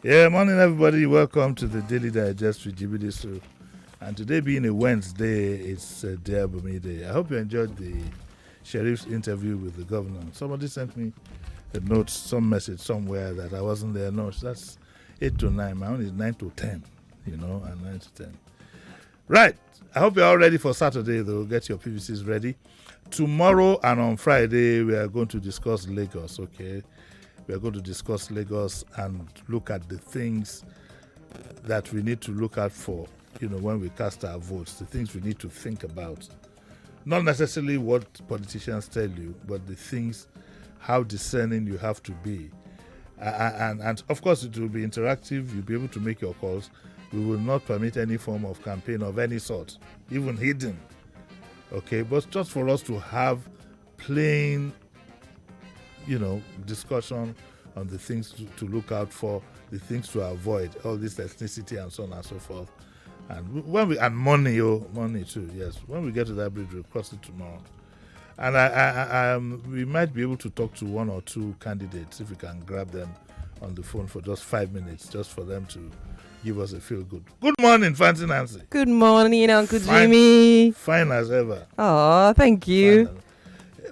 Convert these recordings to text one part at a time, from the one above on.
Yeah, morning everybody. Welcome to the Daily Digest with Jimi Disu. And today being a Wednesday, it's Dear Bunmi Day. I hope you enjoyed the sheriff's interview with the governor. Somebody sent me a note, some message somewhere that I wasn't there. No, that's 8 to 9. My own is 9 to 10, and 9 to 10. Right. I hope you're all ready for Saturday, though. Get your PVCs ready. Tomorrow and on Friday, we are going to discuss Lagos, okay? We are going to discuss Lagos and look at the things that we need to look out for, when we cast our votes, the things we need to think about. Not necessarily what politicians tell you, but the things, how discerning you have to be. And of course, it will be interactive. You'll be able to make your calls. We will not permit any form of campaign of any sort, even hidden. Okay, but just for us to have plain, discussion on the things to look out for, the things to avoid, all this ethnicity and so on and so forth. And money too, yes. When we get to that bridge, we'll cross it tomorrow. And we might be able to talk to one or two candidates if we can grab them on the phone for just 5 minutes, just for them to give us a feel good. Good morning, Fancy Nancy. Good morning, Uncle Jimmy. Fine as ever. Oh, thank you.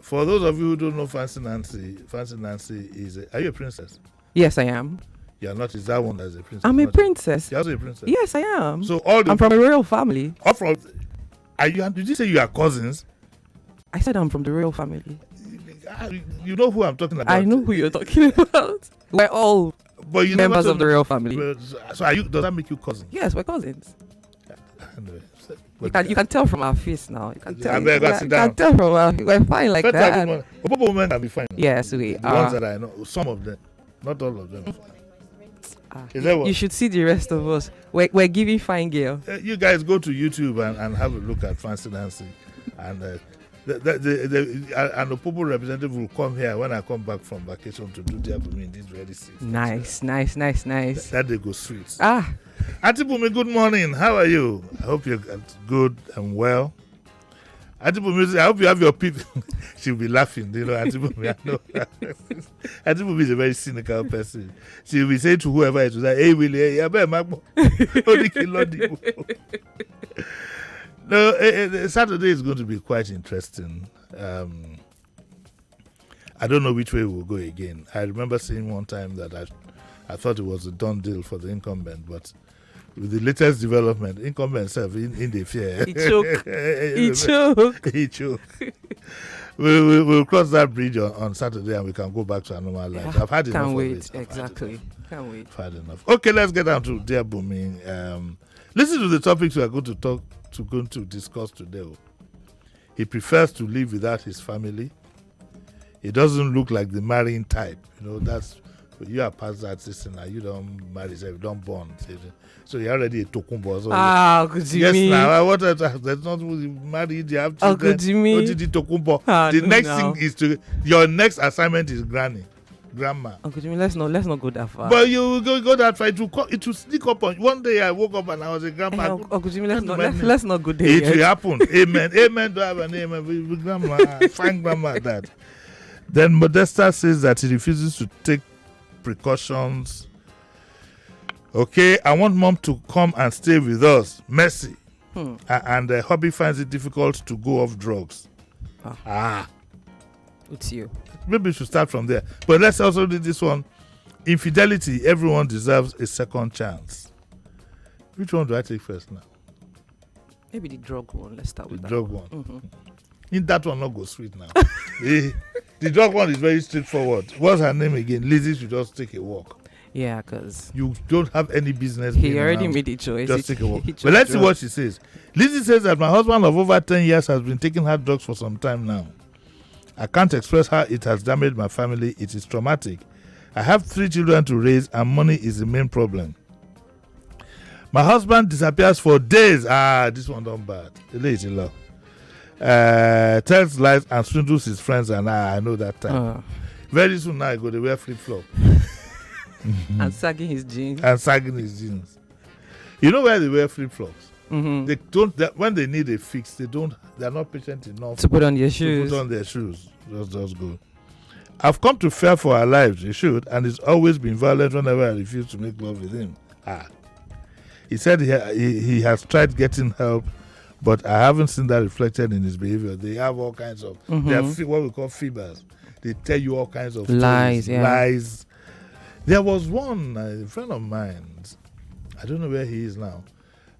For those of you who don't know Fancy Nancy is are you a princess? Yes, I am. You're not. Is that one that's a princess? I'm a princess. You're also a princess? Yes, I am. So I'm from a royal family. Did you say you are cousins? I said I'm from the royal family. You know who I'm talking about? I know who you're talking about. We're all members of the royal family. So does that make you cousins? Yes, we're cousins. Anyway, you can tell from our face now. You can tell. You can tell from we're fine like that. Obobo women can be fine. Yes, we the are. ones that I know, some of them, not all of them. You should see the rest of us. We're giving fine girl. You guys go to YouTube and have a look at Fancy Nancy, and the Opobo representative will come here when I come back from vacation to do their Bunmi in this very seat. Nice. That they go sweet. Auntie Bunmi, good morning. How are you? I hope you're good and well. Auntie Bunmi, I hope you have your people. She'll be laughing, Auntie Bunmi. I know. Auntie Bunmi is a very cynical person. She'll be saying to whoever it was, hey, Willie, I better Magbo. No, Saturday is going to be quite interesting. I don't know which way we'll go again. I remember saying one time that I thought it was a done deal for the incumbent, but with the latest development, incumbent self in the fear. He choke. We'll cross that bridge on Saturday and we can go back to our normal life. I've had enough of it. Exactly. Can't wait. I've had enough. Okay, let's get down to Dear Bunmi. Listen to the topics we are going to discuss today. He prefers to live without his family. He doesn't look like the marrying type. That's you are past that system now. You don't marry, so you don't born. So you're already a tokumbo. So Jimi. Yes, now there's not married. You have children. Jimi. Tokumbo. The next thing is your next assignment is grandma. Uncle Jimmy, let's not go that far. But you go that far. It will sneak up on you. One day I woke up and I was a grandma. Uncle Jimmy, let's not go there. It will happen. Amen. Amen. Do I have an amen? With grandma, fine grandma, dad. Then Modesta says that he refuses to take precautions. Okay, I want mom to come and stay with us. Mercy. And hubby finds it difficult to go off drugs. It's you. Maybe we should start from there. But let's also do this one. Infidelity, everyone deserves a second chance. Which one do I take first now? Maybe the drug one. Let's start with the that drug one. Mm-hmm. In that one, not go sweet now. The drug one is very straightforward. What's her name again? Lizzie should just take a walk. Yeah, because you don't have any business. He already made a choice. Just take a walk. But let's see what she says. Lizzie says that my husband of over 10 years has been taking hard drugs for some time now. I can't express how it has damaged my family. It is traumatic. I have 3 children to raise and money is the main problem. My husband disappears for days. This one done bad. Tells lies and swindles his friends and I know that time. Very soon now I go to wear flip-flop. And sagging his jeans. You know where they wear flip-flops? Mm-hmm. They don't. When they need a fix, they're not patient enough to put on their shoes. Just go. I've come to fear for our lives, he should, and he's always been violent whenever I refuse to make love with him. He said he has tried getting help, but I haven't seen that reflected in his behavior. They have all kinds of, they have what we call fibers. They tell you all kinds of lies, stories, lies. There was one, a friend of mine, I don't know where he is now,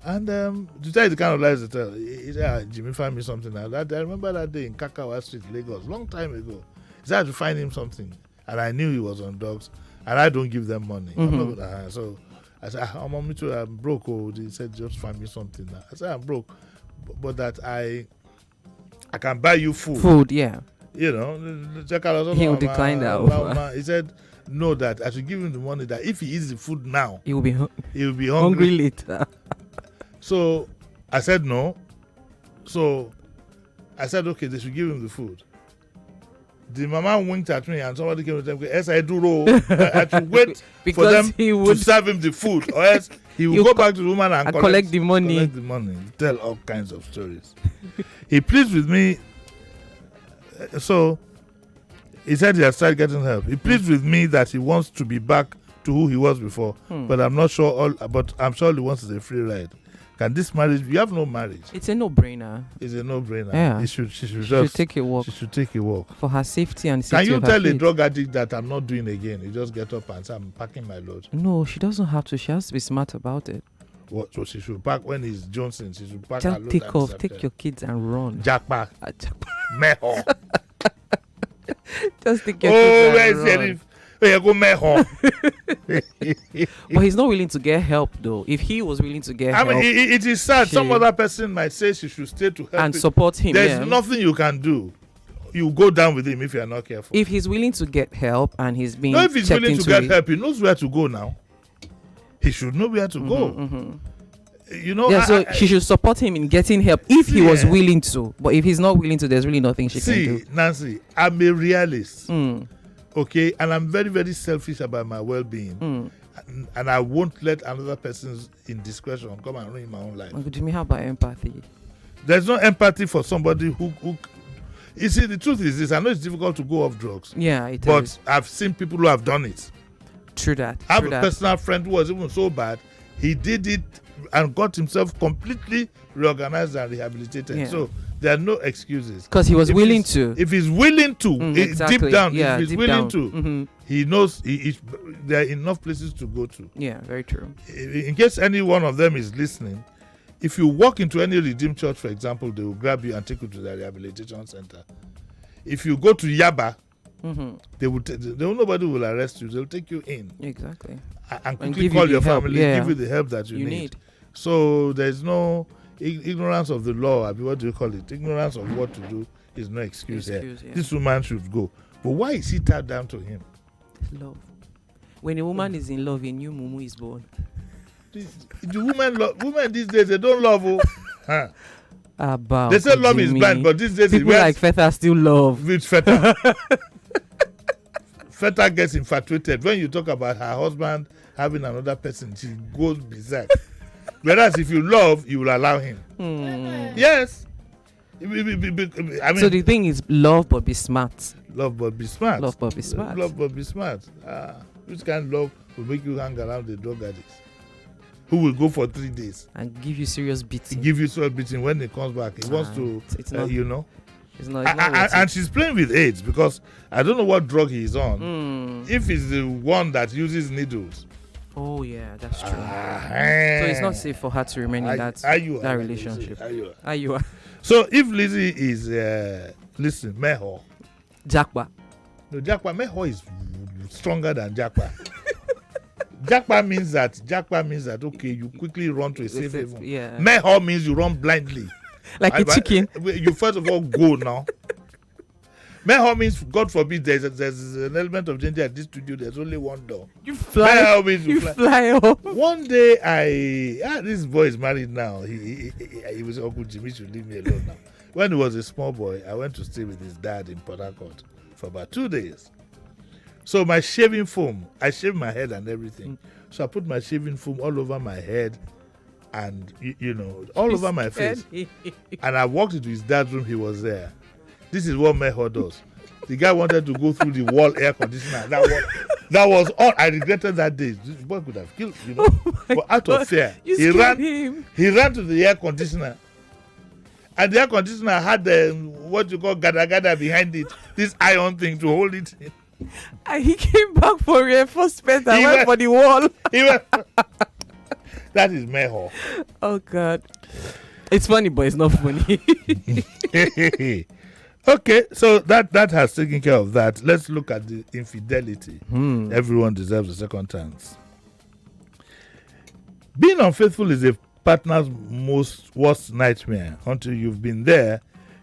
and to tell you the kind of lies they tell, he said, Jimmy, find me something like that. I remember that day in Kakawa Street, Lagos, long time ago. He said I had to find him something, and I knew he was on drugs, and I don't give them money. So I said, I'm on me too, I'm broke. He said, just find me something. I said, I'm broke, but that I can buy you food. Food, yeah. You know, he will decline that offer. He said, no, that I should give him the money, that if he eats the food now, he will be hungry later. So I said no. So I said, okay, they should give him the food. The mama winked at me and somebody came to them, yes, I do roll. I should wait for them to serve him the food, or else he will go back to the woman and collect the money. Collect the money. Tell all kinds of stories. He pleads with me. So he said he has started getting help. He pleads with me that he wants to be back to who he was before, but I'm not sure. But I'm sure he wants a free ride. Can this marriage? You have no marriage. It's a no-brainer. It's a no-brainer. Yeah. She should take a walk. She should take a walk for her safety and safety. Can you tell a drug addict that I'm not doing again? You just get up and say, I'm packing my load. No, she doesn't have to. She has to be smart about it. What? So she should pack when it's Johnson. She should pack her load. Take off. Take your kids and run. Jackpot. Meho. Just take your kids and run. Sheriff? But he's not willing to get help, though. If he was willing to get help, I mean, it is sad. Some other person might say she should stay to help and support him. There's nothing you can do. You go down with him if you are not careful. If he's willing to get help and he's being if he's willing to get help, he knows where to go now. He should know where to go. You know, so she should support him in getting help if he was willing to. But if he's not willing to, there's really nothing she can do. Nancy, I'm a realist. Okay, and I'm very, very selfish about my well-being, and I won't let another person's indiscretion come and ruin my own life. Jimmy, how about empathy? There's no empathy for somebody who you see, the truth is this. I know it's difficult to go off drugs. Yeah, it but is. I've seen people who have done it. True that. I have a personal friend who was even so bad, he did it and got himself completely reorganized and rehabilitated. Yeah. So there are no excuses. Because he was willing to. If he's willing to, exactly. deep down, if he's willing to, he knows there are enough places to go to. Yeah, very true. In case any one of them is listening, if you walk into any Redeemed Church, for example, they will grab you and take you to the rehabilitation center. If you go to Yaba, nobody will arrest you. They'll take you in. Exactly. And quickly call your family, give you the help that you need. So there's no ignorance of the law. What do you call it? Ignorance of what to do is no excuse here. Yeah. This woman should go. But why is he tied down to him? Love. When a woman is in love, a new mumu is born. The women these days, they don't love. They say love is blind, but these days people like Feta still love. With Feta. Feta gets infatuated. When you talk about her husband having another person, she goes berserk. Whereas if you love, you will allow him. Yes. I mean, so the thing is love but be smart. Love but be smart. Love but be smart. Love but be smart. Which kind of love will make you hang around the drug addicts? Who will go for 3 days and give you serious beating? When he comes back. He wants to, it's not, you know. It's not and she's playing with AIDS because I don't know what drug he is on. If it's the one that uses needles. Oh yeah, that's true. So it's not safe for her to remain in that relationship. Are you? So if Lizzie is listen, Meho. Jakpa. No, Jakpa. Meho is stronger than Jakpa. Jakpa means that okay, you quickly run to a safe haven. Yeah. Meho means you run blindly. Like a chicken. You first of all go now. Meho means, God forbid, there's an element of danger at this studio. There's only one door. You fly. Meho means you fly off. One day, this boy is married now. He was Uncle Jimmy should leave me alone now. When he was a small boy, I went to stay with his dad in Port Harcourt for about 2 days. So my shaving foam, I shaved my head and everything. So I put my shaving foam all over my head and, all over my face. And I walked into his dad's room. He was there. This is what Meho does. The guy wanted to go through the wall air conditioner. That was all. I regretted that day. This boy could have killed, but out of fear, he ran to the air conditioner. And the air conditioner had what you call gada behind it, this iron thing to hold it in. And he came back for reinforcement and went for the wall. That is meho. Oh God. It's funny, but it's not funny. Okay, so that has taken care of that. Let's look at the infidelity. Everyone deserves a second chance. Being unfaithful is a partner's worst nightmare. Until you've been there,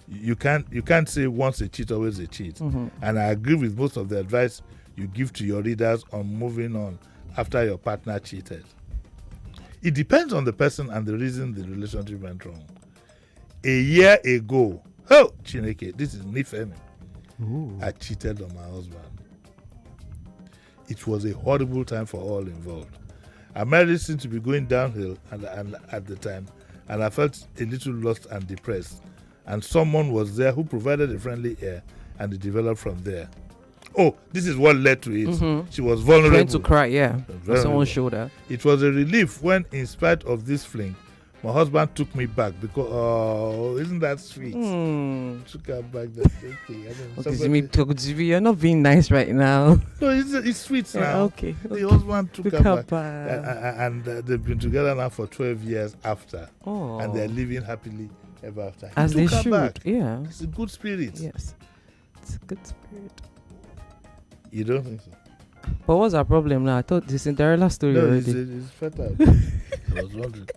you can't say once a cheat, always a cheat. And I agree with most of the advice you give to your readers on moving on after your partner cheated. It depends on the person and the reason the relationship went wrong. A year ago, Chineke, this is Nifemi. I cheated on my husband. It was a horrible time for all involved. Our marriage seemed to be going downhill and at the time, and I felt a little lost and depressed. And someone was there who provided a friendly ear, and it developed from there. Oh, this is what led to it. She was vulnerable. Trying to cry, yeah. Someone showed her. It was a relief when, in spite of this fling, my husband took me back because, isn't that sweet? Took her back. Jimmy, you're not being nice right now. No, it's sweet now. Okay. The husband took her back. And they've been together now for 12 years after. Oh. And they're living happily ever after. As they should. Back. Yeah. It's a good spirit. Yes. It's a good spirit. You don't think so? But what's our problem now? I thought the Cinderella story already. It's fatal. I was wondering.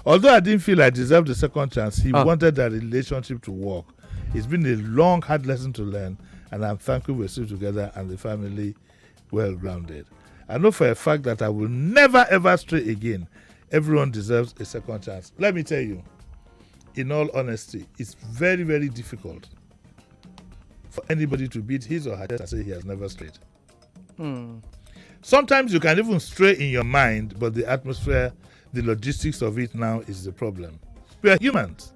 Although I didn't feel I deserved a second chance, he wanted that relationship to work. It's been a long, hard lesson to learn, and I'm thankful we're still together and the family well-grounded. I know for a fact that I will never, ever stray again. Everyone deserves a second chance. Let me tell you, in all honesty, it's very, very difficult for anybody to beat his or her chest and say he has never strayed. Sometimes you can even stray in your mind, but the atmosphere, the logistics of it now is the problem. We are humans.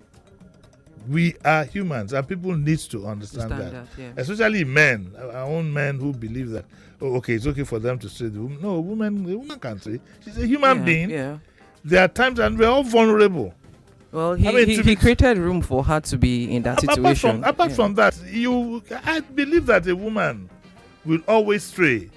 We are humans, and people need to understand that. Yeah. Especially men, our own men who believe that, it's okay for them to stray. The woman can't stray. She's a human being. Yeah. There are times and we're all vulnerable. Well, he created room for her to be in that situation. Apart from that, I believe that a woman will always stray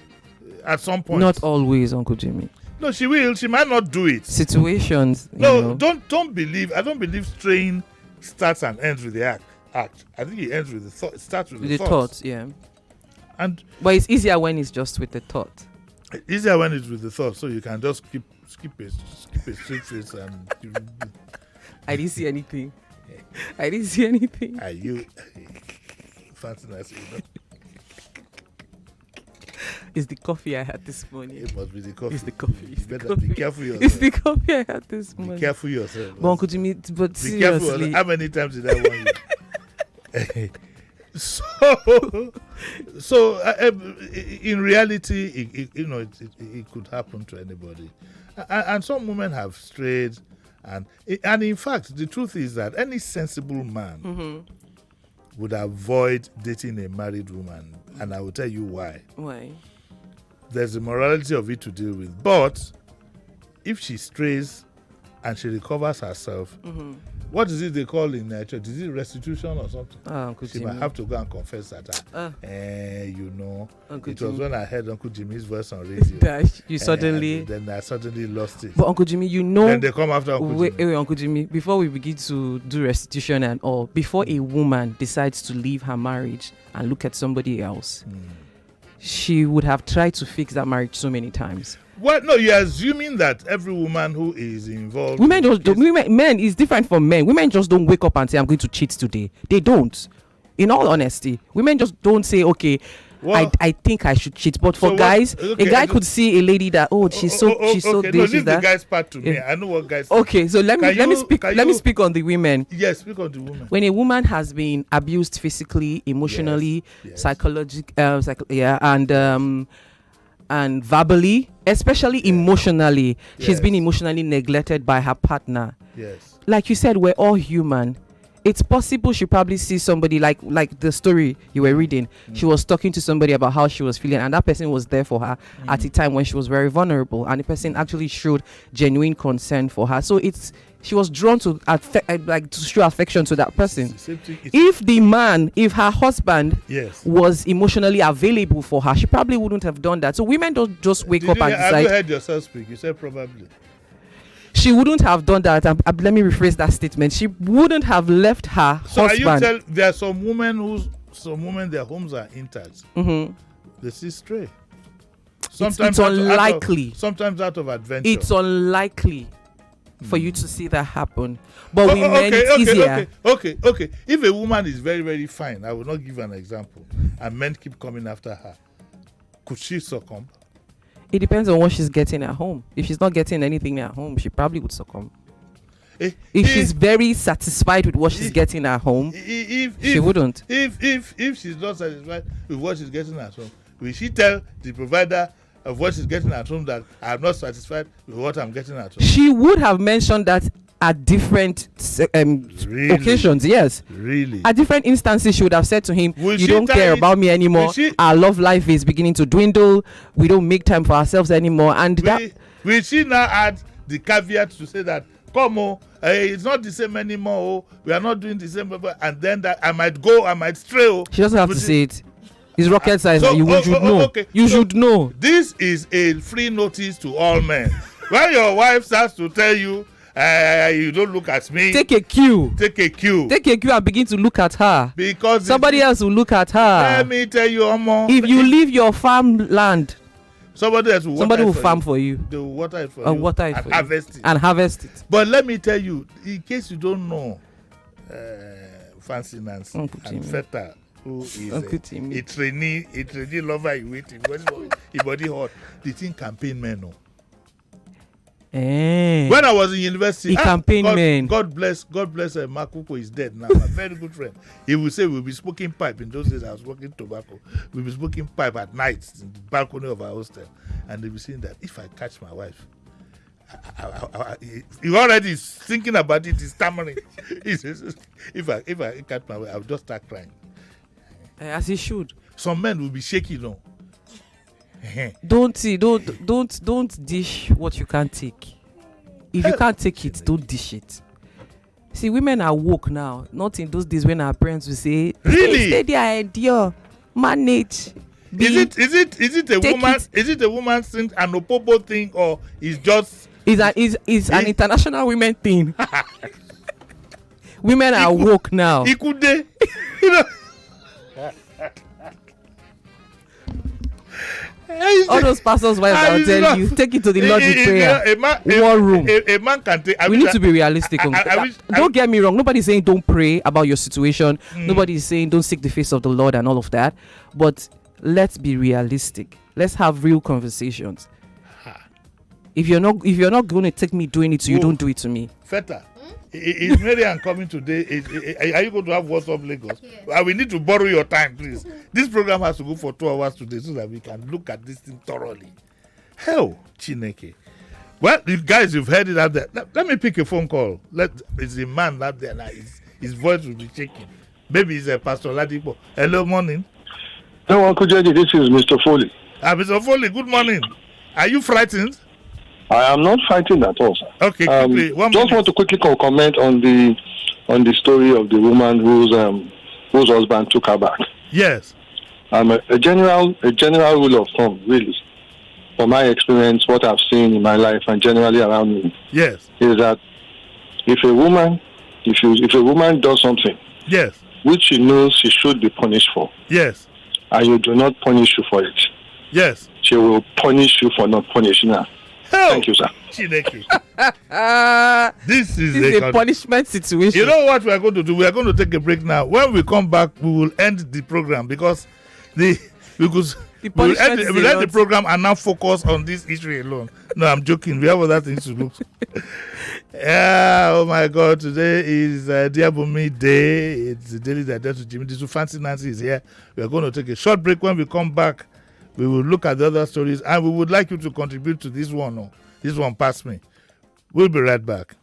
at some point. Not always, Uncle Jimmy. No, she will. She might not do it. Situations. No, don't believe. I don't believe straying starts and ends with the act. I think it ends with the thought. It starts with the thoughts. Yeah. But it's easier when it's just with the thought. Easier when it's with the thought, so you can just skip a straight face and. I didn't see anything. Are you fancy nice? It's the coffee I had this morning. It must be the coffee. It's the coffee. Be careful yourself. It's the coffee I had this morning. Be careful yourself. But Uncle Jimmy, but be careful. seriously. How many times did I warn you? So in reality, it could happen to anybody, and some women have strayed, and in fact, the truth is that any sensible man would avoid dating a married woman, and I will tell you why. Why? There's the morality of it to deal with, but if she strays and she recovers herself, what is it they call in church? Is it restitution or something? She might have to go and confess that. Uncle it was when I heard Uncle Jimmy's voice on radio. Then I suddenly lost it. But Uncle Jimmy, then they come after Uncle Jimmy. Wait, Uncle Jimmy, before we begin to do restitution and all, before a woman decides to leave her marriage and look at somebody else, she would have tried to fix that marriage so many times. Well, no, you're assuming that every woman who is involved... Men is different from men. Women just don't wake up and say, I'm going to cheat today. They don't. In all honesty, women just don't say, okay, I think I should cheat. But for guys, a guy could see a lady that, she's so this, no, leave that. The guy's part to me. I know what guys... Okay, so let me speak on the women. Yes, speak on the women. When a woman has been abused physically, emotionally, psychologically, and verbally, especially emotionally, she's been emotionally neglected by her partner. Yes. Like you said, we're all human. it's possible she probably sees somebody like the story you were reading. She was talking to somebody about how she was feeling, and that person was there for her at a time when she was very vulnerable, and the person actually showed genuine concern for her. So she was drawn to to show affection to that person. If her husband was emotionally available for her, she probably wouldn't have done that. So women don't just wake up and decide. Have you heard yourself speak? You said probably. She wouldn't have done that. Let me rephrase that statement. She wouldn't have left her husband. There are some women their homes are intact. Mm-hmm. They see stray. Sometimes it's unlikely. Sometimes out of adventure. It's unlikely for you to see that happen. But it's easier. Okay. If a woman is very, very fine, I will not give an example, and men keep coming after her, could she succumb? It depends on what she's getting at home. If she's not getting anything at home, she probably would succumb. If she's very satisfied with what she's getting at home, she wouldn't. If she's not satisfied with what she's getting at home, will she tell the provider of what she's getting at home that I'm not satisfied with what I'm getting at home? She would have mentioned that at different occasions, yes. Really? At different instances, she would have said to him, you don't care about me anymore. Our love life is beginning to dwindle. We don't make time for ourselves anymore. And will she now add the caveat to say that, it's not the same anymore. We are not doing the same. And then that I might stray. She doesn't have to say it. It's rocket science. You should know. Okay. You should know. This is a free notice to all men. When your wife starts to tell you, you don't look at me. Take a cue and begin to look at her. Because somebody else will look at her. Let me tell you, if you leave your farmland, somebody will farm for you. They will water it for you. And harvest it. But let me tell you, in case you don't know, Fancy Nancy and Feta, who is a trainee lover, you wait, his body hot. The thing campaign men no. When I was in university, God bless Makuko is dead now. My very good friend. He would say we'll be smoking pipe. In those days, I was smoking tobacco. We'll be smoking pipe at night in the balcony of our hostel, and they'll be saying that if I catch my wife, he already is thinking about it. He's stammering. He says, if I catch my wife, I'll just start crying. As he should. Some men will be shaky, no. Don't dish what you can't take. If you can't take it, don't dish it. See, women are woke now. Not in those days when our parents would say, really? Stay there, idea, manage. Is it a woman's thing, an opopo thing, or is just is an international women thing? Women are woke now. You know. All those pastors' wives I'll tell you, take it to the Lord with prayer. War room. A man can take. We need to be realistic. Don't get me wrong. Nobody's saying don't pray about your situation. Nobody's saying don't seek the face of the Lord and all of that. But let's be realistic. Let's have real conversations. If you're not going to take me doing it to you, don't do it to me. Feta. Is Marian coming today? Are you going to have WhatsApp Lagos? Yes. We need to borrow your time, please. This program has to go for 2 hours today so that we can look at this thing thoroughly. Hell, Chineke. Well, you guys, you've heard it out there. Let me pick a phone call. It's a man out there now. His voice will be shaking. Maybe it's a Pastor Ladipo. Hello, morning. Hello, Uncle Jerry. This is Mr. Foley. Mr. Foley, good morning. Are you frightened? I am not fighting at all, sir. Okay, quickly. Just want to quickly comment on the story of the woman whose husband took her back. Yes. A general rule of thumb, really, from my experience, what I've seen in my life and generally around me. Yes. Is that if a woman does something, yes, which she knows she should be punished for, yes, and you do not punish her for it, yes, she will punish you for not punishing her. Thank you, sir. This is a punishment situation. You know what we are going to do? We are going to take a break now. When we come back, we will end the program because we'll end the program and now focus on this issue alone. No, I'm joking. We have other things to do. Oh my God! Today is Dear Bunmi Day. It's the daily digest with Jimi. Disu Fancy Nancy is here. We are going to take a short break. When we come back, we will look at the other stories, and we would like you to contribute to this one. Oh, this one past me. We'll be right back.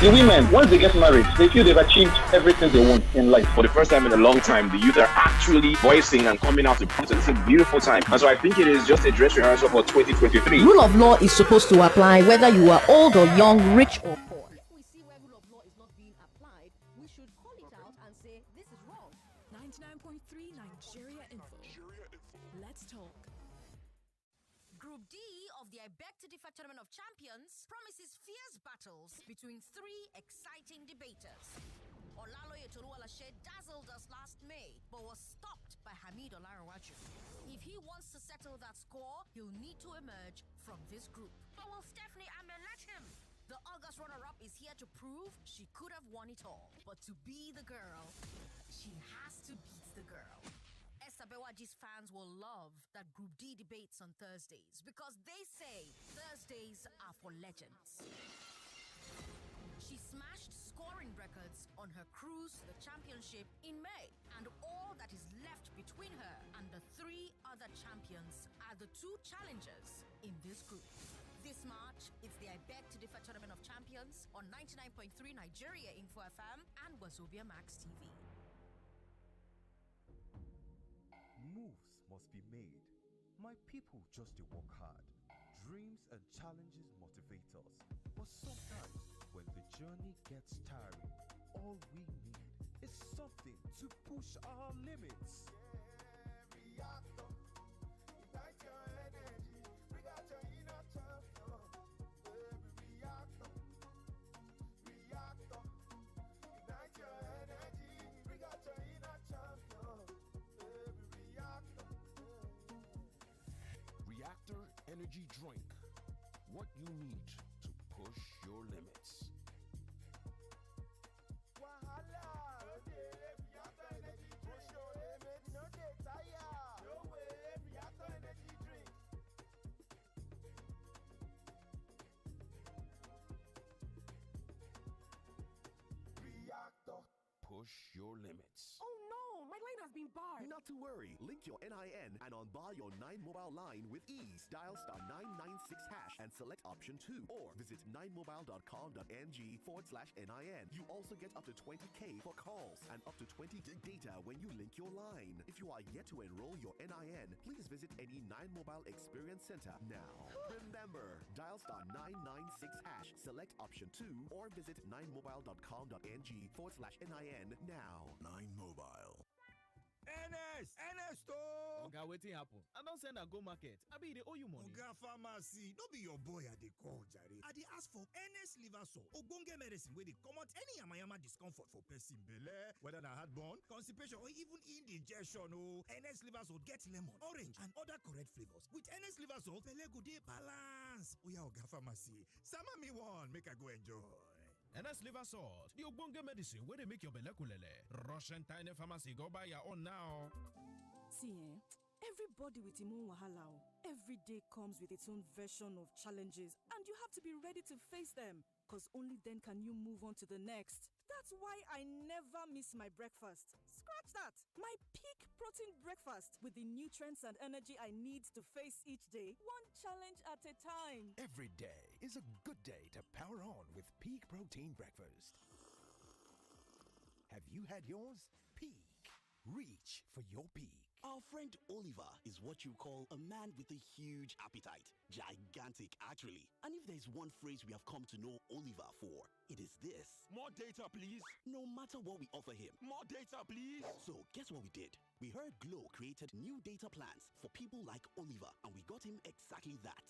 The women, once they get married, they feel they've achieved everything they want in life. For the first time in a long time, the youth are actually voicing and coming out to protest. It's a beautiful time. And so I think it is just a dress rehearsal for 2023. Rule of law is supposed to apply whether you are old or young, rich or poor. If we see where rule of law is not being applied, we should call it out and say this is wrong. 99.3 Nigeria Info. Let's talk. Group D of the I Beg to Differ Tournament of Champions promises fierce battles between three exciting debaters. Olaloye Toluwalashe dazzled us last May, but was stopped by Hamid Olarawaju. If he wants to settle that score, he'll need to emerge from this group. But will Stephanie Amen let him? The August runner-up is here to prove she could have won it all. But to be the girl, she has to beat the girl. Esther Bewaji's fans will love that Group D debates on Thursdays because they say Thursdays are for legends. She smashed scoring records on her cruise to the championship in May, and all that is left between her and the three other champions are the two challengers in this group. This March, it's the I Beg to Differ Tournament of Champions on 99.3 Nigeria Info FM and Wazobia Max TV. Moves must be made. My people just to work hard. Dreams and challenges motivate us. But sometimes, when the journey gets tiring, all we need is something to push our limits. Reactor, ignite your energy. Bring out your inner champion. Reactor, ignite your energy. Bring out your inner champion. Reactor Energy Drink. What you need to push your limits. Wahala, Reactor Energy, push your limits. No dey tire. No way, Reactor Energy drink. Reactor. Push your limits. Oh no, my line has been barred. Not to worry. Link your NIN and unbar your 9 mobile line with ease. Dial *996# and select option 2 or visit 9mobile.com.ng/NIN. You also get up to 20k for calls and up to 20 gig data when you link your line. If you are yet to enroll your NIN, please visit any 9 Mobile Experience Center now. Remember, dial *996#, select option 2 or visit 9mobile.com.ng/NIN now. 9 Mobile. NS to Oga, wetin happen? I don send a go market. Abi dey owe you money. Oga Pharmacy, no be your boy I dey call jare. I dey ask for NS liver salt, ogbonge medicine wey dey comot any yamayama discomfort for person belle, whether na heartburn, constipation or even indigestion o. NS liver salt get lemon, orange and other correct flavors. With NS liver salt, belle go dey balance. Oya Oga Pharmacy, sama me one make I go enjoy. NS Liver Salt, the ogbonge medicine where they make your belle kulele. Rush enter any pharmacy, go buy your own now. See, everybody with him own wahala. Every day comes with its own version of challenges, and you have to be ready to face them, because only then can you move on to the next. That's why I never miss my breakfast. Scratch that! My peak protein breakfast with the nutrients and energy I need to face each day, one challenge at a time. Every day is a good day to power on with Peak Protein Breakfast. Have you had yours? Peak. Reach for your peak. Our friend Oliver is what you call a man with a huge appetite. Gigantic, actually. And if there's one phrase we have come to know Oliver for, it is this. More data, please. No matter what we offer him. More data, please. So, guess what we did? We heard Glow created new data plans for people like Oliver, and we got him exactly that.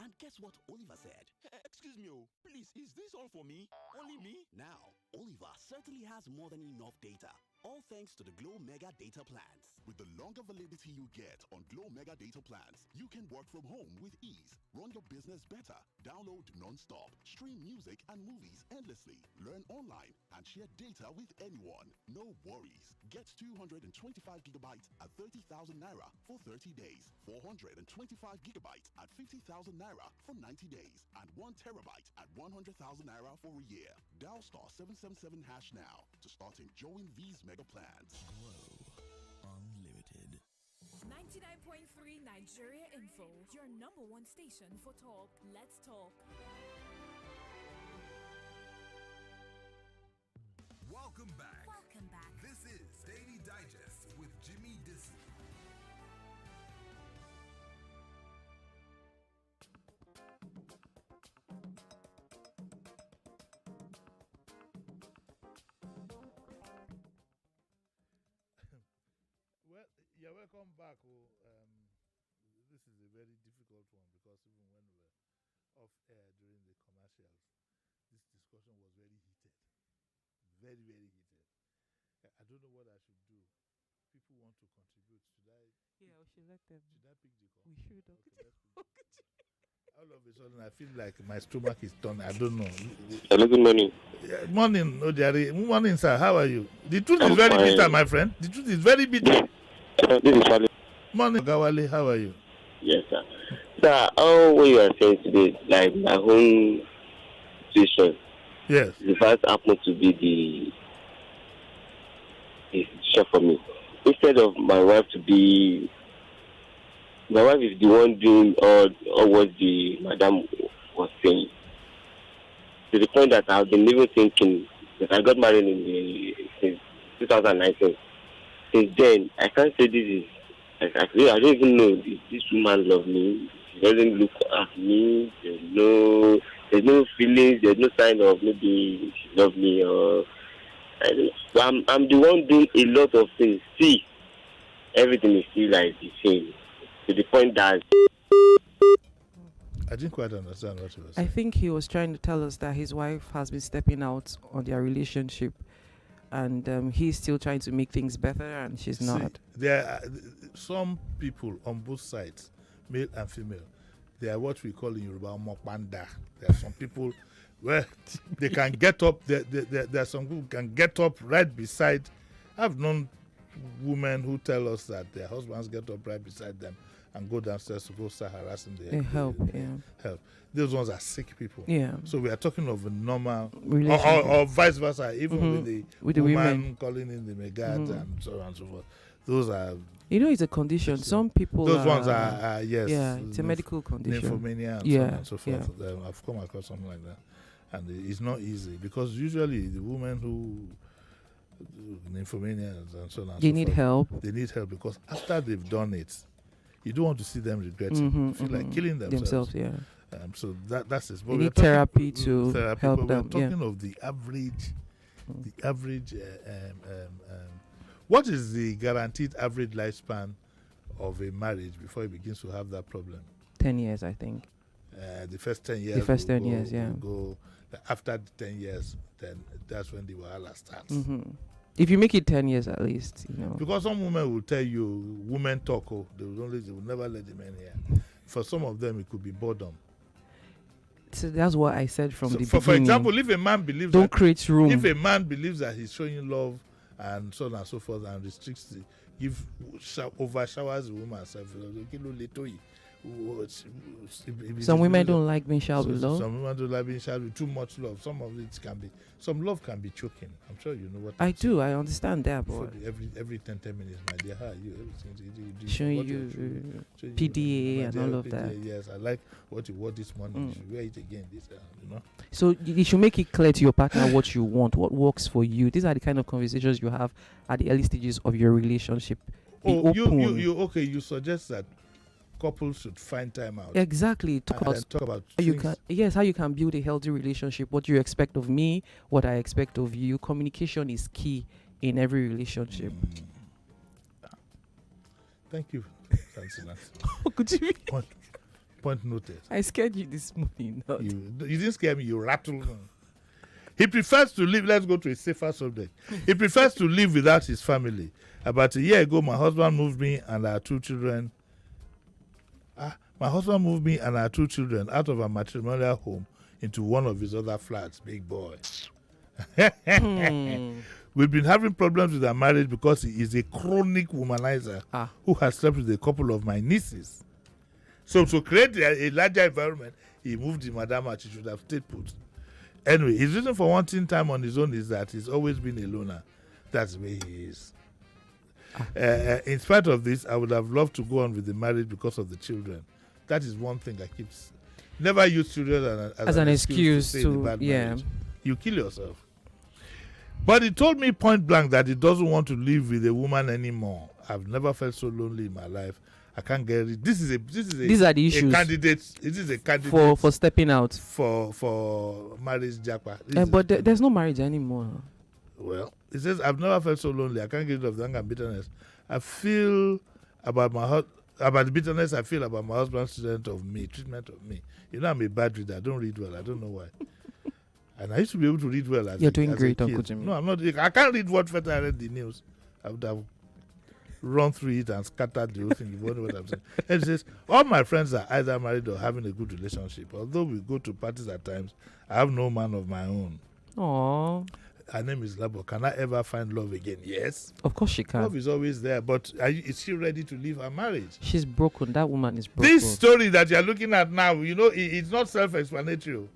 And guess what Oliver said? Excuse me, please, is this all for me? Only me? Now, Oliver certainly has more than enough data. All thanks to the Glow Mega Data Plans. With the longer validity you get on Glow Mega Data Plans, you can work from home with ease, run your business better, download non-stop, stream music and movies endlessly, learn online, and share data with anyone. No worries. Get 225 gigabytes at 30,000 Naira for 30 days, 425 gigabytes at 50,000 Naira for 90 days, and 1 terabyte at 100,000 Naira for a year. Dial *777# now to start enjoying these mega plans. Glow Unlimited. 99.3 Nigeria Info, your number one station for talk. Let's talk. Welcome back. This is Daily Digest with Jimi Disu. Well, you're welcome back. This is a very difficult one because even when we were off air during the commercials, this discussion was very heated. Very, very heated. I don't know what I should do. People want to contribute. Should I? Yeah, we should let them. Should I pick the call? We should. Okay, let's pick. All of a sudden, I feel like my stomach is turning. I don't know. Hello, good morning. Yeah, morning, Ojari. Morning, sir. How are you? The truth I'm is very fine. bitter, my friend. The truth is very bitter. This is Charlie. Morning, Gawale. How are you? Yes, sir. Sir, what you are saying today, like my own situation. Yes. The first happened to be the decision for me. Instead of my wife is the one doing all what the madam was saying. To the point that I've been even thinking that I got married since 2019. Since then, I can't say this is. I don't even know this woman loves me. She doesn't look at me. There's no feelings. There's no sign of maybe she loves me or. I don't know. So I'm the one doing a lot of things. See, everything is still like the same. To the point that. I didn't quite understand what he was I saying. think he was trying to tell us that his wife has been stepping out on their relationship, and he's still trying to make things better, and she's See, not. there are some people on both sides, male and female. They are what we call in Yoruba mokbanda. There are some people where they can get up. There are some people who can get up right beside. I've known women who tell us that their husbands get up right beside them and go downstairs to go start harassing them. Help, yeah. Help. Those ones are sick people. Yeah. So we are talking of a normal, Relationship. or vice versa, even with the woman women calling in the megad and so on and so forth. Those are. You know, it's a condition. Some people. Those ones are yes. Yeah, it's a medical condition. Nymphomania and so on and so forth. I've come across something like that, and it's not easy because usually the women who nymphomania and so on and They so need forth, help. They need help because after they've done it, you don't want to see them regret it. You feel like killing themselves. Yeah. So that's it. They need therapy to help but them. We're talking of the average. What is the guaranteed average lifespan of a marriage before it begins to have that problem? 10 years, I think. The first 10 years. The first 10 years, yeah. Go after the 10 years, then that's when the wahala starts. If you make it 10 years at least, Because some women will tell you, women talk, they will never let the men hear. For some of them, it could be boredom. So that's what I said from the beginning. For example, if a man believes don't create room. If a man believes that he's showing love and so on and so forth and restricts overshowers the woman herself, some women don't like being showered with love. Some women don't like being showered with too much love. Some of it can be. Some love can be choking. I'm sure you know what. I do. I understand that, but every 10 minutes, my dear, how are you? Everything showing you PDA and all of that. Yes, I like what you wore this morning. You should wear it again. This, So you should make it clear to your partner what you want, what works for you. These are the kind of conversations you have at the early stages of your relationship. You suggest that couples should find time out. Exactly. Talk about how you can. Yes, how you can build a healthy relationship. What you expect of me, what I expect of you. Communication is key in every relationship. Thank you, Francina. Could you? Point noted. I scared you this morning. You didn't scare me. You rattled. He prefers to live. Let's go to a safer subject. He prefers to live without his family. About a year ago, my husband moved me and our two children. My husband moved me and our two children out of our matrimonial home into one of his other flats. Big boy. We've been having problems with our marriage because he is a chronic womanizer who has slept with a couple of my nieces. So to create a larger environment, he moved the madam and she should have stayed put. Anyway, his reason for wanting time on his own is that he's always been a loner. That's the way he is. In spite of this, I would have loved to go on with the marriage because of the children. That is one thing that keeps. Never use children as an excuse to stay in a bad marriage. You kill yourself. But he told me point blank that he doesn't want to live with a woman anymore. I've never felt so lonely in my life. I can't get it. These are the issues. This is a candidate for stepping out for marriage, Jackpot. But there's no marriage anymore. Well, he says I've never felt so lonely. I can't get rid of the anger and bitterness. I feel about the bitterness I feel about my husband's treatment of me. You know, I'm a bad reader. I don't read well. I don't know why. And I used to be able to read well. You're doing great, Uncle Jimmy. No, I'm not. I can't read what first I read the news. I would have run through it and scattered the whole thing. You wonder what I'm saying. And he says, all my friends are either married or having a good relationship. Although we go to parties at times, I have no man of my own. Aww. Her name is Labo. Can I ever find love again? Yes. Of course she can. Love is always there, but is she ready to leave her marriage? She's broken. That woman is broken. This story that you're looking at now, you know, it's not self-explanatory.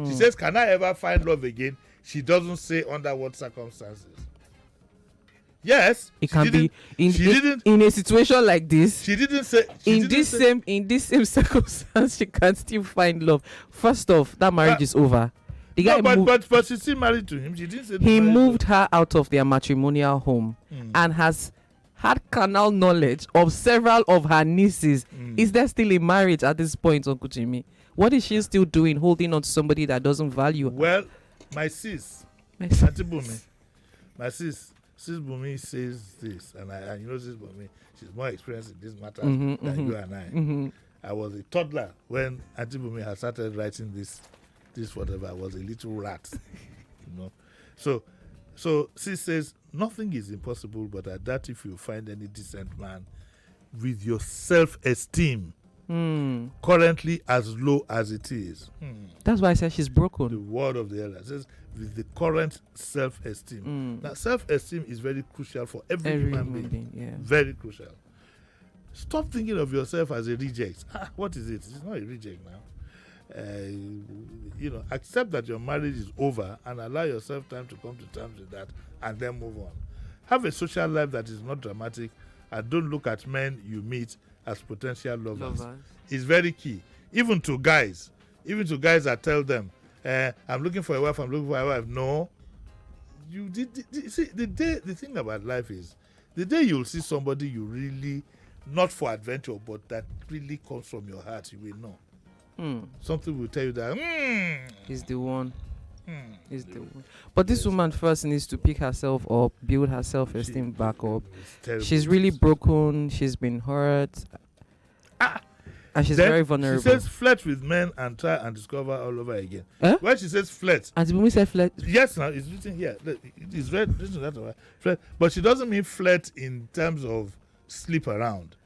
She says, can I ever find love again? She doesn't say under what circumstances. Yes, it can be in a situation like this. She didn't say in this same circumstance. She can still find love. First off, that marriage is over. The guy but she's still married to him. She didn't say he moved her out of their matrimonial home and has had carnal knowledge of several of her nieces. Is there still a marriage at this point, Uncle Jimmy? What is she still doing, holding on to somebody that doesn't value her? Well, my sis, Auntie Bunmi, my sis Bunmi says this, and you know sis Bunmi, she's more experienced in this matter than you and I. I was a toddler when Auntie Bunmi had started writing this whatever. I was a little rat, you know. So sis says nothing is impossible, but I doubt if you find any decent man with your self-esteem currently as low as it is. That's why I said she's broken. The word of the elder says with the current self-esteem. Now, self-esteem is very crucial for every human being. Yeah. Very crucial. Stop thinking of yourself as a reject. What is it? It's not a reject now. You know, accept that your marriage is over and allow yourself time to come to terms with that and then move on. Have a social life that is not dramatic and don't look at men you meet as potential lovers. It's very key. Even to guys that tell them, I'm looking for a wife, No. See, the thing about life is, the day you'll see somebody you really, not for adventure, but that really comes from your heart, you will know. Something will tell you that is the one. Is the one. But this woman first needs to pick herself up, build her self-esteem back up. She's really broken. She's been hurt, and she's very vulnerable. She says flirt with men and try and discover all over again. When she says flirt, and when we say flirt, yes, now it's written here. It's read. Flirt, but she doesn't mean flirt in terms of sleep around.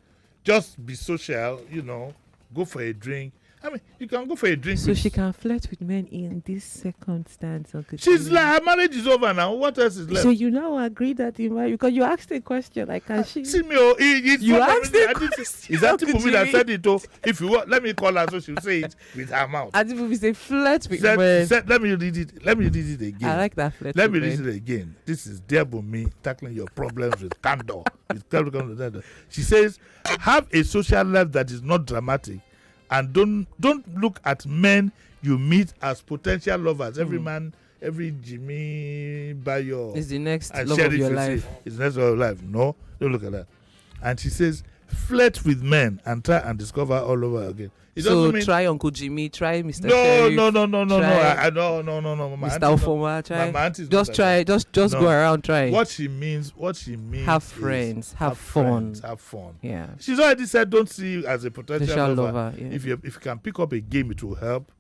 Just be social, you know. Go for a drink. I mean, you can go for a drink. So she can flirt with men in this circumstance. She's like, her marriage is over now. What else is left? So you now agree that you married because you asked a question. Like, can she? See me, you asked a question. Is that Bunmi that said it? If you want, let me call her so she'll say it with her mouth. And Bunmi say flirt with men. Let me read it. Let me read it again. I like that flirt. Let me read it again. This is dear Bunmi tackling your problems with candor. She says, have a social life that is not dramatic. And don't look at men you meet as potential lovers. Every man, every Jimi, Bayo is the next love of your life. Is the next love of your life. No, don't look at that. And she says, flirt with men and try and discover all over again. So try Uncle Jimmy, try Mr. No. No. No. Mr. Ofoma, try. My auntie just try. Just go around, try. What she means. Have friends, have fun. Yeah. She's already said, don't see you as a potential lover. Yeah. If you can pick up a game, it will help.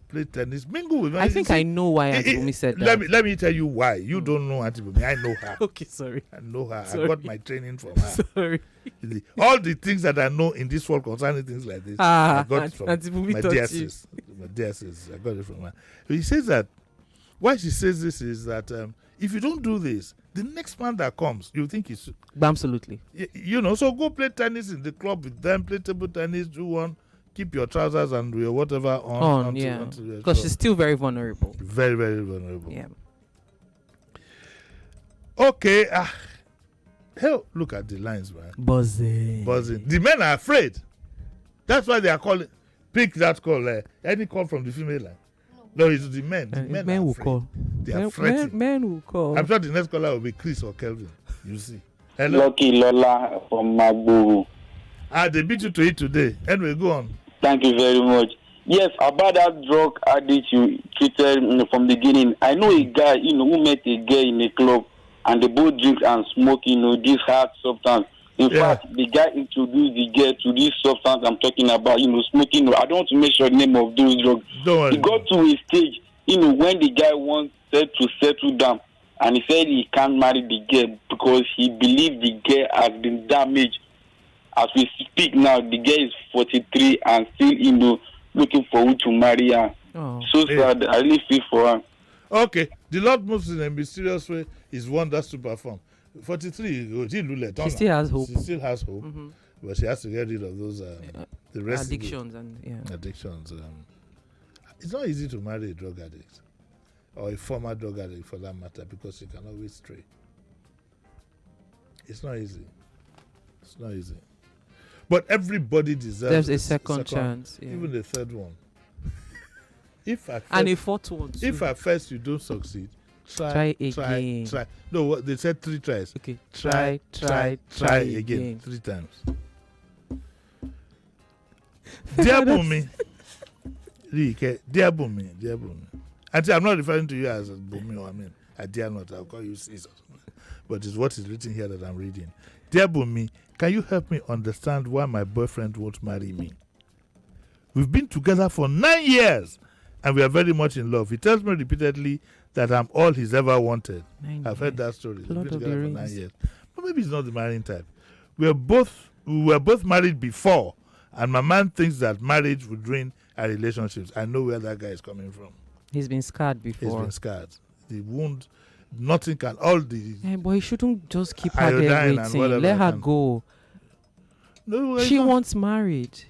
Play tennis, mingle with. I think I know why Auntie Bunmi said that. Let me tell you why. You don't know Auntie Bunmi. I know her. Okay, sorry. I know her. Sorry. I got my training from her. Sorry. All the things that I know in this world concerning things like this, I got from Auntie Bunmi my dear sis. My dear sis. I got it from her. He says that why she says this is that if you don't do this, the next man that comes, you think he's absolutely. You know, so go play tennis in the club with them, play table tennis, do one. Keep your trousers and your whatever on. Yeah. Because she's still very vulnerable. Very, very vulnerable. Yeah. Okay. Hell, look at the lines, man. Buzzing. The men are afraid. That's why they are calling. Pick that call. Any call from the female line. No, it's the men. The men will afraid. call. They are fretting. Men will call. I'm sure the next caller will be Chris or Kelvin. You see. Hello. Lucky Lola from Magbu. They beat you to it today. Anyway, go on. Thank you very much. Yes, about that drug addict you treated from the beginning. I know a guy, who met a girl in a club and they both drink and smoke, this hard substance. In fact, the guy introduced the girl to this substance I'm talking about, smoking. I don't want to mention the name of those drugs. Don't worry. He got to a stage, when the guy wanted to settle down, and he said he can't marry the girl because he believed the girl has been damaged. As we speak now, the girl is 43 and still, looking for who to marry her. Oh. So sad. I really feel for her. Okay. The Lord moves in a mysterious way. His wonders to perform. 43, she still has hope. She still has hope. Mm-hmm. But she has to get rid of those the rest addictions and addictions. It's not easy to marry a drug addict or a former drug addict for that matter because you can always stray. It's not easy. It's not easy. But everybody deserves a second chance. Yeah. Even the third one. And a fourth one too. If at first you don't succeed, try again. No, they said 3 tries. Okay. Try again 3 times. Dear Bunmi. Dear Bunmi. Auntie, I'm not referring to you as Bunmi or I dare not. I'll call you Caesar. But it's what is written here that I'm reading. Dear Bunmi, can you help me understand why my boyfriend won't marry me? We've been together for 9 years and we are very much in love. He tells me repeatedly that I'm all he's ever wanted. I've heard that story. We've been together for 9 years. But maybe he's not the marrying type. We were both married before, and my man thinks that marriage would ruin our relationships. I know where that guy is coming from. He's been scarred before. He's been scarred. The wound, nothing can, all the... but he shouldn't just keep her there waiting. Let her go. No, she wants married.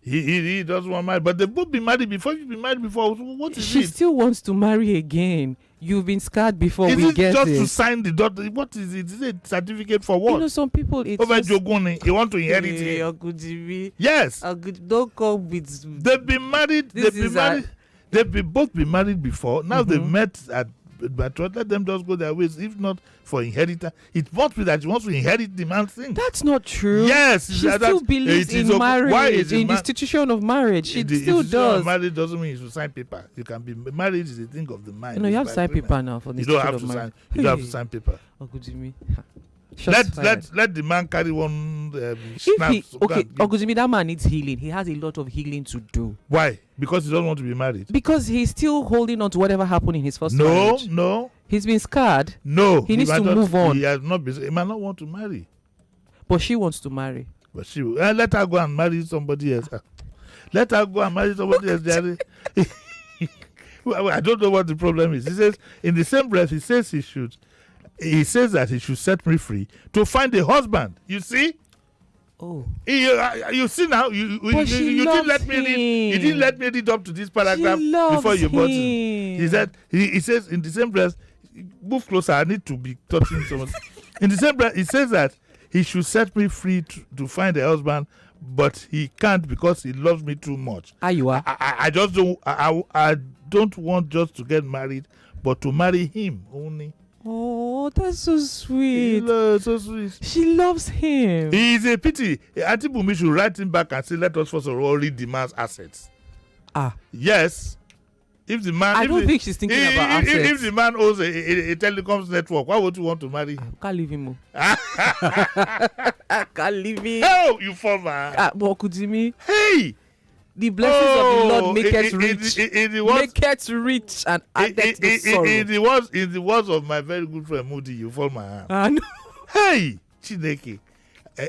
He doesn't want married, but they both been married before. You've been married before. What is she it? Still wants to marry again. You've been scarred before. Is we it get just it. to sign the dot? What is it? Is it a certificate for what? Some people it's over just... Jogoni. You want to inherit it? Yes. Don't come with. They've been married. They've both been married before. Now they've met at. But let them just go their ways. If not for inheritance, it must be that she wants to inherit the man's thing. That's not true. Yes, she still believes in marriage. Why is in the institution of marriage? She still does. Marriage doesn't mean you should sign paper. You can be married is a thing of the mind. You have to sign paper now for the institution of marriage. You don't have to sign paper. Oh, good Jimi. Let the man carry one. Oguzimi, that man needs healing. He has a lot of healing to do. Why? Because he doesn't want to be married. Because he's still holding on to whatever happened in his first marriage. No. He's been scarred. No. He needs to move on. He has not been. He might not want to marry. But she wants to marry. But she let her go and marry somebody else. Let her go and marry somebody else. I don't know what the problem is. He says in the same breath he says he says that he should set me free to find a husband. You see? Oh. You see now? You didn't let me read. You didn't let me read up to this paragraph before you bought it. He said he says in the same breath, move closer. I need to be touching someone. In the same breath, he says that he should set me free to find a husband, but he can't because he loves me too much. I just don't. I don't want just to get married, but to marry him only. Oh, that's so sweet. So sweet. She loves him. It's a pity. Auntie Bunmi should write him back and say, let us first of all read the man's assets. Yes. If the man, I don't think she's thinking about assets. If the man owns a telecoms network, why would you want to marry him? I can't leave him. I can't leave him. Oh, you former. Jimi. Hey. The blessings of the Lord make us rich. Make us rich and addeth no sorrow. In the words of my very good friend Moody, you fall my hand. Hey, Chineke.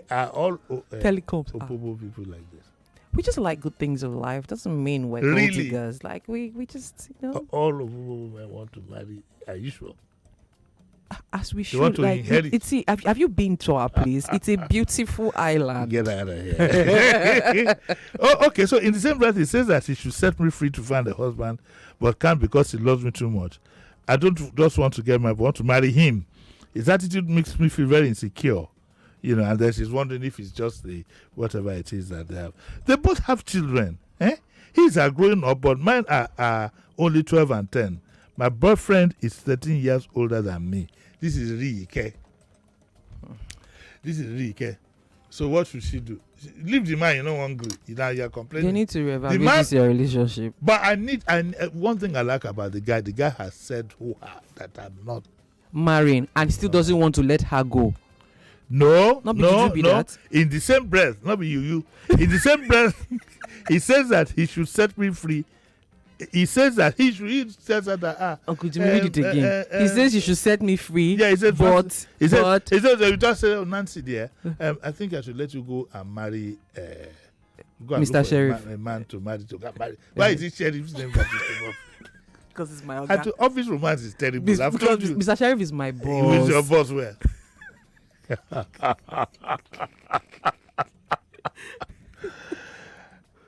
Are all telecoms people like this? We just like good things of life. Doesn't mean we're gold diggers. Like we just all of women want to marry. Are you sure? As we should. Like, have you been to our place? It's a beautiful island. Get out of here. Okay. So in the same breath, he says that he should set me free to find a husband, but can't because he loves me too much. I don't just want to get married, but want to marry him. His attitude makes me feel very insecure. And then she's wondering if it's just the whatever it is that they have. They both have children. His are growing up, but mine are only 12 and 10. My boyfriend is 13 years older than me. This is Rike. So what should she do? Leave the man, hungry. You're complaining. You need to reevaluate your relationship. But one thing I like about the guy has said that I'm not marrying and still doesn't want to let her go. No. That? In the same breath, not be you. In the same breath, he says that he should set me free. He says that he says that Uncle Jimmy, read it again. He says you should set me free. Yeah, he said, but he says you just say, Nancy, dear, I think I should let you go and marry Mr. Sheriff. A man to marry. Why is it Sheriff's name that you came up? Because it's my office romance is terrible. Because Mr. Sheriff is my boss. Who is your boss? Where?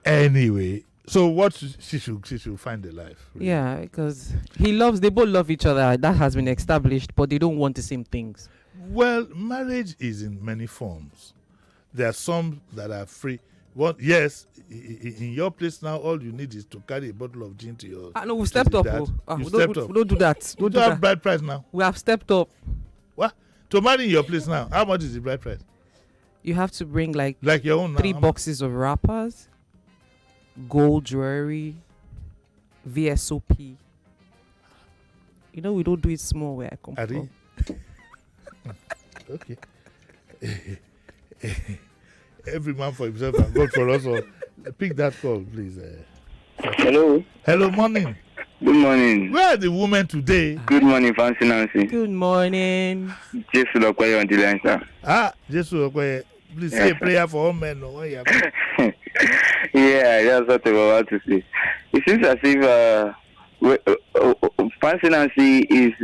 Anyway, so what she should find a life. Really. Yeah, because they both love each other. That has been established, but they don't want the same things. Well, marriage is in many forms. There are some that are free. Yes, in your place now, all you need is to carry a bottle of gin to your. No, we stepped up. We don't do that. We don't have bride price now. We have stepped up. What? To marry in your place now, how much is the bride price? You have to bring like your own 3 boxes of wrappers, gold jewelry, VSOP. We don't do it small where I come from. Okay. Every man for himself and God for us all. Pick that call, please. Hello. Hello, morning. Good morning. Where are the women today? Good morning, Fancy Nancy. Good morning. Jesu Lokwaye on the line, sir. Jesu Lokwaye. Please say a prayer for all men. Yeah, that's what I was about to say. It seems as if Fancy Nancy is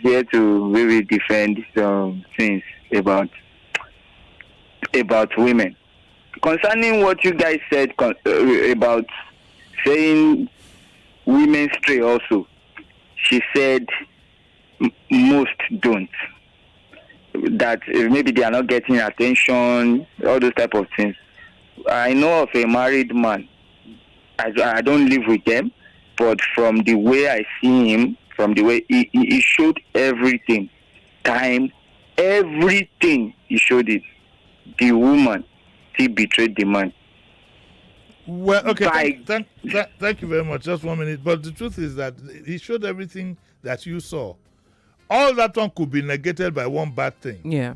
here to really defend some things about women. Concerning what you guys said about saying women stray also, she said most don't. That maybe they are not getting attention, all those type of things. I know of a married man. I don't live with them, but from the way I see him, from the way he showed everything, time, everything, he showed it. The woman, she betrayed the man. Well, okay, thank you very much. Just 1 minute. But the truth is that he showed everything that you saw. All that one could be negated by one bad thing. Yeah.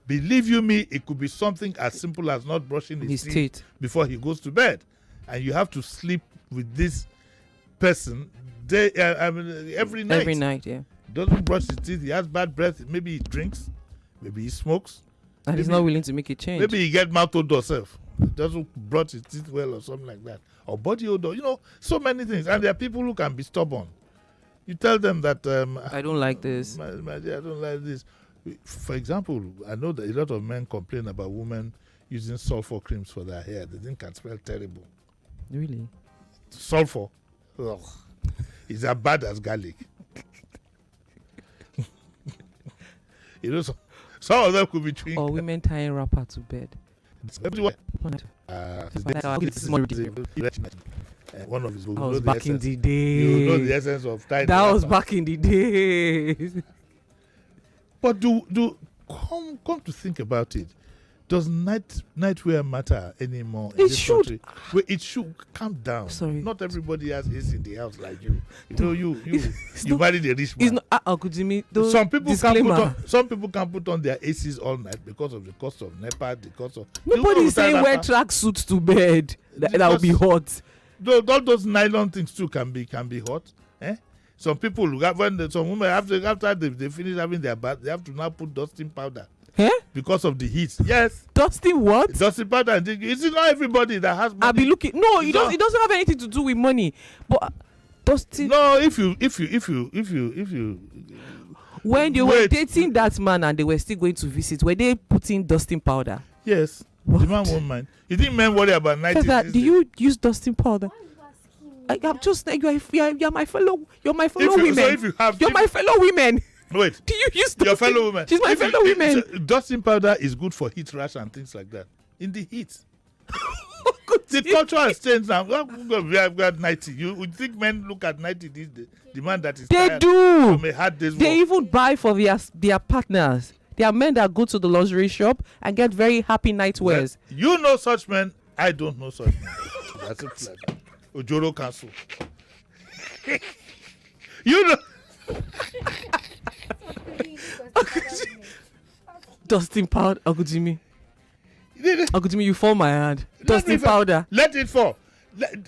Believe you me, it could be something as simple as not brushing his teeth before he goes to bed. And you have to sleep with this person every night. Every night, yeah. Doesn't brush his teeth. He has bad breath. Maybe he drinks. Maybe he smokes. And he's not willing to make a change. Maybe he get mouth odor self. Doesn't brush his teeth well or something like that. Or body odor. So many things. And there are people who can be stubborn. You tell them that I don't like this. My dear, I don't like this. For example, I know that a lot of men complain about women using sulfur creams for their hair. They think it can smell terrible. Really? Sulfur. Ugh. It's as bad as garlic. Some of them could be chewing. Or women tying wrapper to bed. One of his books. That was back in the days. You know the essence of tying. That was back in the days. But come to think about it, does nightwear matter anymore in this country? Well, it should. Calm down. Sorry. Not everybody has AC in the house like you. You married a rich man. Uncle Jimmy, some people can put on their ACs all night because of the cost of NEPA, the cost of. Nobody is saying wear track suits to bed. That will be hot. All those nylon things too can be hot. Some people some women after they finish having their bath, they have to now put dusting powder. Because of the heat. Yes. Dusting what? Dusting powder. It's not everybody that has money. I'll be looking. No, it doesn't have anything to do with money. But dusting. No, if you. When they were dating that man and they were still going to visit, were they putting dusting powder? Yes. What? The man won't mind. You think men worry about night? Do you use dusting powder? I'm just like you're my fellow. You're my fellow women. You're my fellow women. Wait. Do you use your fellow women? She's my fellow women. Dusting powder is good for heat rash and things like that. In the heat. The culture has changed now. We have got 90. You would think men look at 90 these days. The man that is They tired do. from a hard day's They work. even buy for their partners. There are men that go to the lingerie shop and get very happy nightwears. Well, you know such men. I don't know such men. That's a pleasure. Ojoro Council. You know. Dusting powder, Uncle Jimmy. Uncle Jimmy, you fall my hand. Dusting powder. Let it fall.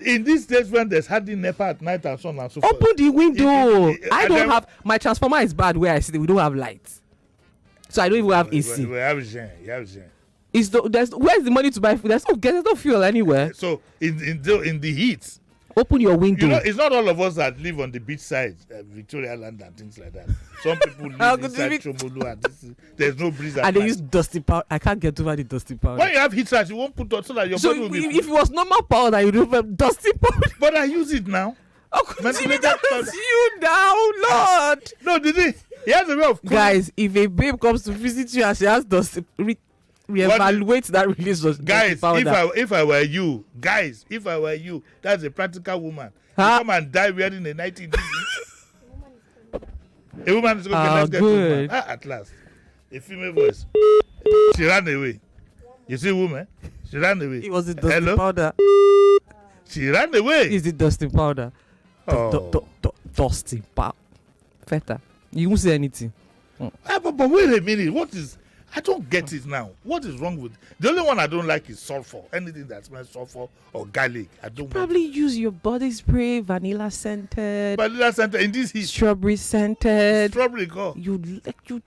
In these days when there's hardly NEPA at night and so on and so forth. Open the window. I don't have. My transformer is bad where I sit. We don't have lights. So I don't even have AC. We have Jean. You have Jean. Where's the money to buy food? There's no fuel anywhere. So in the heat. Open your window. You know, it's not all of us that live on the beach side, Victoria Land and things like that. Some people live inside Chomolu and there's no breeze at and they night. use dusty powder. I can't get over the dusty powder. When you have heat rash, you won't put on so that your body will be if it was normal powder, you would have dusty powder. But I use it now. Jimmy, that's you now, Lord. No, did he? He has a way of guys, if a babe comes to visit you and she has dusty, reevaluate that release of guys, powder. if I were you, that's a practical woman. You come and die wearing a 90 A woman is going to get woman. At last. A female voice. She ran away. You see woman? She ran away. It was the dusty powder. She ran away. Is it dusty powder? Dusty powder. Feta. You won't say anything. But wait a minute. What is... I don't get it now. What is wrong with... The only one I don't like is sulfur. Anything that smells sulfur or garlic. I don't Probably use your body spray, vanilla scented. Vanilla scented in this heat. Strawberry scented. Strawberry call. You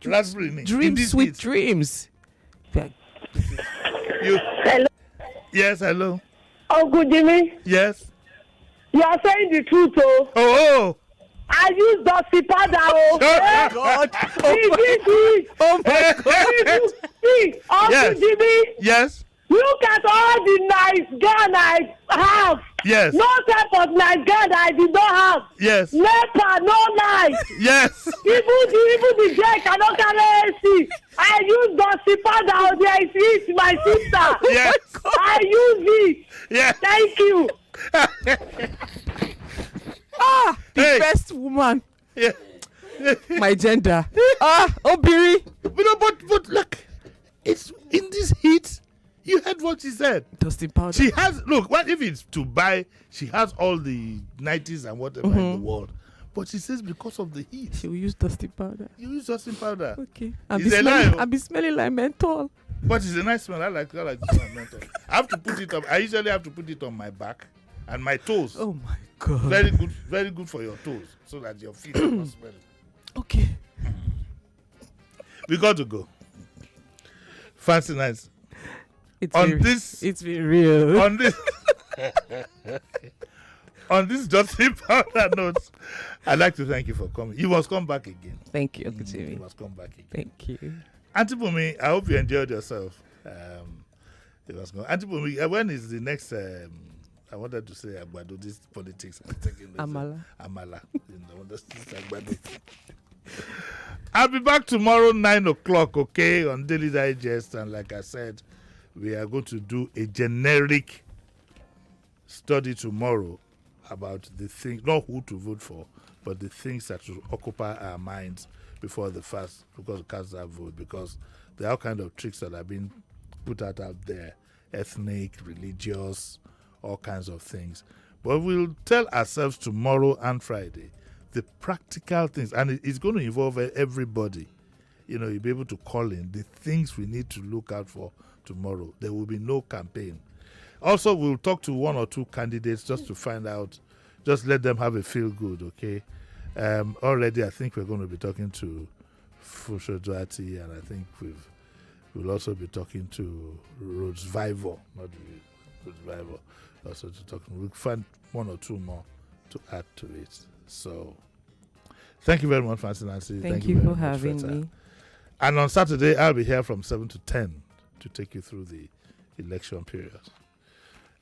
raspberry. Dreams, sweet heat. Dreams. Hello. Yes, hello. Uncle Jimmy. Yes. You are saying the truth, oh. Oh. I use dusty powder, oh. Oh my God. Oh my God. See, Uncle Jimmy. Yes. Look at all the nice gun I have. Yes. No type of nice gun I did not have. Yes. NEPA, no nice. Yes. Even the jet cannot carry AC. I use dusty powder. There is it, my sister. Yes. I use it. Yes. Thank you. The best woman. Yeah. My gender. Obiri. But look, it's in this heat. You heard what she said. Dusty powder. She has if it's to buy, she has all the 90s and whatever in the world. But she says because of the heat, she will use dusty powder. You use dusty powder. Okay. I'll be smelling like menthol. But it's a nice smell. I like the smell of menthol. I have to put it up. I usually have to put it on my back and my toes. Oh my God. Very good for your toes, so that your feet are not smelling. Okay. We got to go. Fancy nights. It's been real. On this on this dusty powder notes, I'd like to thank you for coming. You must come back again. Thank you, Uncle Jimmy. You must come back again. Thank you. Auntie Bunmi, I hope you enjoyed yourself. Auntie Bunmi, when is the next I wanted to say Agbado, this politics. Amala. I'll be back tomorrow 9 o'clock, okay, on Daily Digest. And like I said, we are going to do a generic study tomorrow about the things, not who to vote for, but the things that should occupy our minds before the fast, because we cast that vote, because there are all kinds of tricks that have been put out there, ethnic, religious, all kinds of things. But we'll tell ourselves tomorrow and Friday the practical things, and it's going to involve everybody. You know, you'll be able to call in the things we need to look out for tomorrow. There will be no campaign. Also, we'll talk to one or two candidates just to find out, just let them have a feel good, okay? Already, I think we're going to be talking to Fusho Duati, and I think we'll also be talking to Rhodes Vival, not Rhodes Vival, also to talk. We'll find one or two more to add to it. So, thank you very much, Fancy Nancy. Thank you for having me. And on Saturday, I'll be here from 7 to 10 to take you through the election period.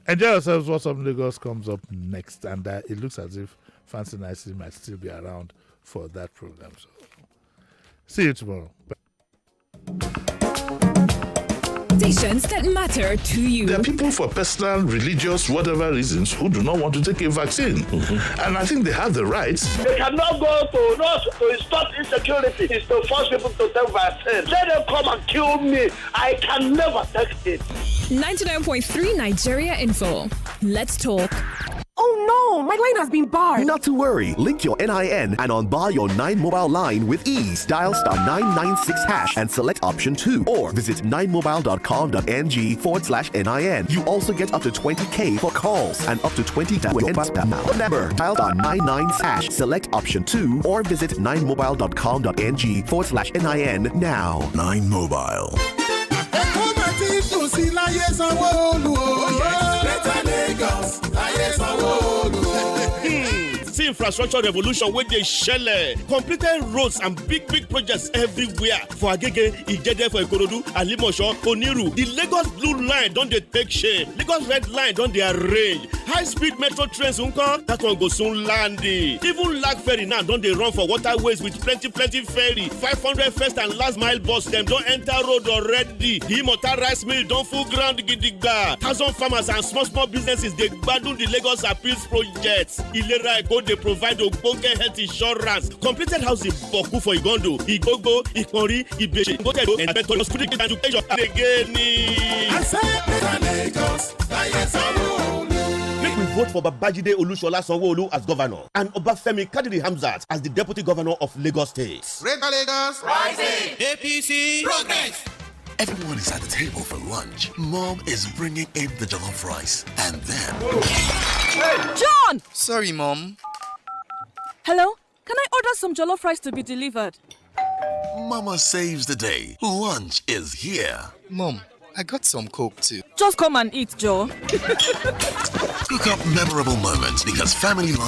Enjoy yourselves. What's Up Lagos comes up next, and it looks as if Fancy Nancy might still be around for that program. So, see you tomorrow. Bye. conversations that matter to you. There are people for personal, religious, whatever reasons who do not want to take a vaccine. And I think they have the rights. They cannot go to stop insecurity. It's to force people to take vaccine. Let them come and kill me. I can never take it. 99.3 Nigeria Info. Let's talk. Oh no, my line has been barred. Not to worry. Link your NIN and unbar your 9 mobile line with ease. Dial *996# and select option 2 or visit 9mobile.com.ng/NIN. You also get up to 20K for calls and up to 20 Remember, dial *99#, select option 2 or visit 9mobile.com.ng/NIN now. 9 Mobile. See infrastructure revolution wey dey shele. Completed roads and big projects everywhere for Agege, Ijede for Ikorodu, Alimosho, Oniru. The Lagos Blue Line don dey take shape. Lagos Red Line don dey arrange. High-speed metro trains nko, that one go soon land. Even Lag Ferry now don dey run for waterways with plenty ferry. 500 first and last mile bus dem don enter road already. The Imota rice mill don full ground gidigba. 1,000 farmers and small businesses dey gbadun the Lagos Appeals project. Ilera Eko dey provide ogbonge health insurance. Completed housing boku for Igondo, Igbogo, Ikonri, Ibeche, Ngotedo, and Betolo Student Education again. I said Lagos, Make we vote for Babajide Olusola Sanwo-Olu as governor and Obafemi Kadiri Hamzat as the deputy governor of Lagos State. Lagos, rising, APC, progress. Everyone is at the table for lunch. Mom is bringing in the jollof rice. And then... John! Sorry, Mom. Hello? Can I order some jollof rice to be delivered? Mama saves the day. Lunch is here. Mom, I got some Coke too. Just come and eat, Joe. Cook up memorable moments because family lunch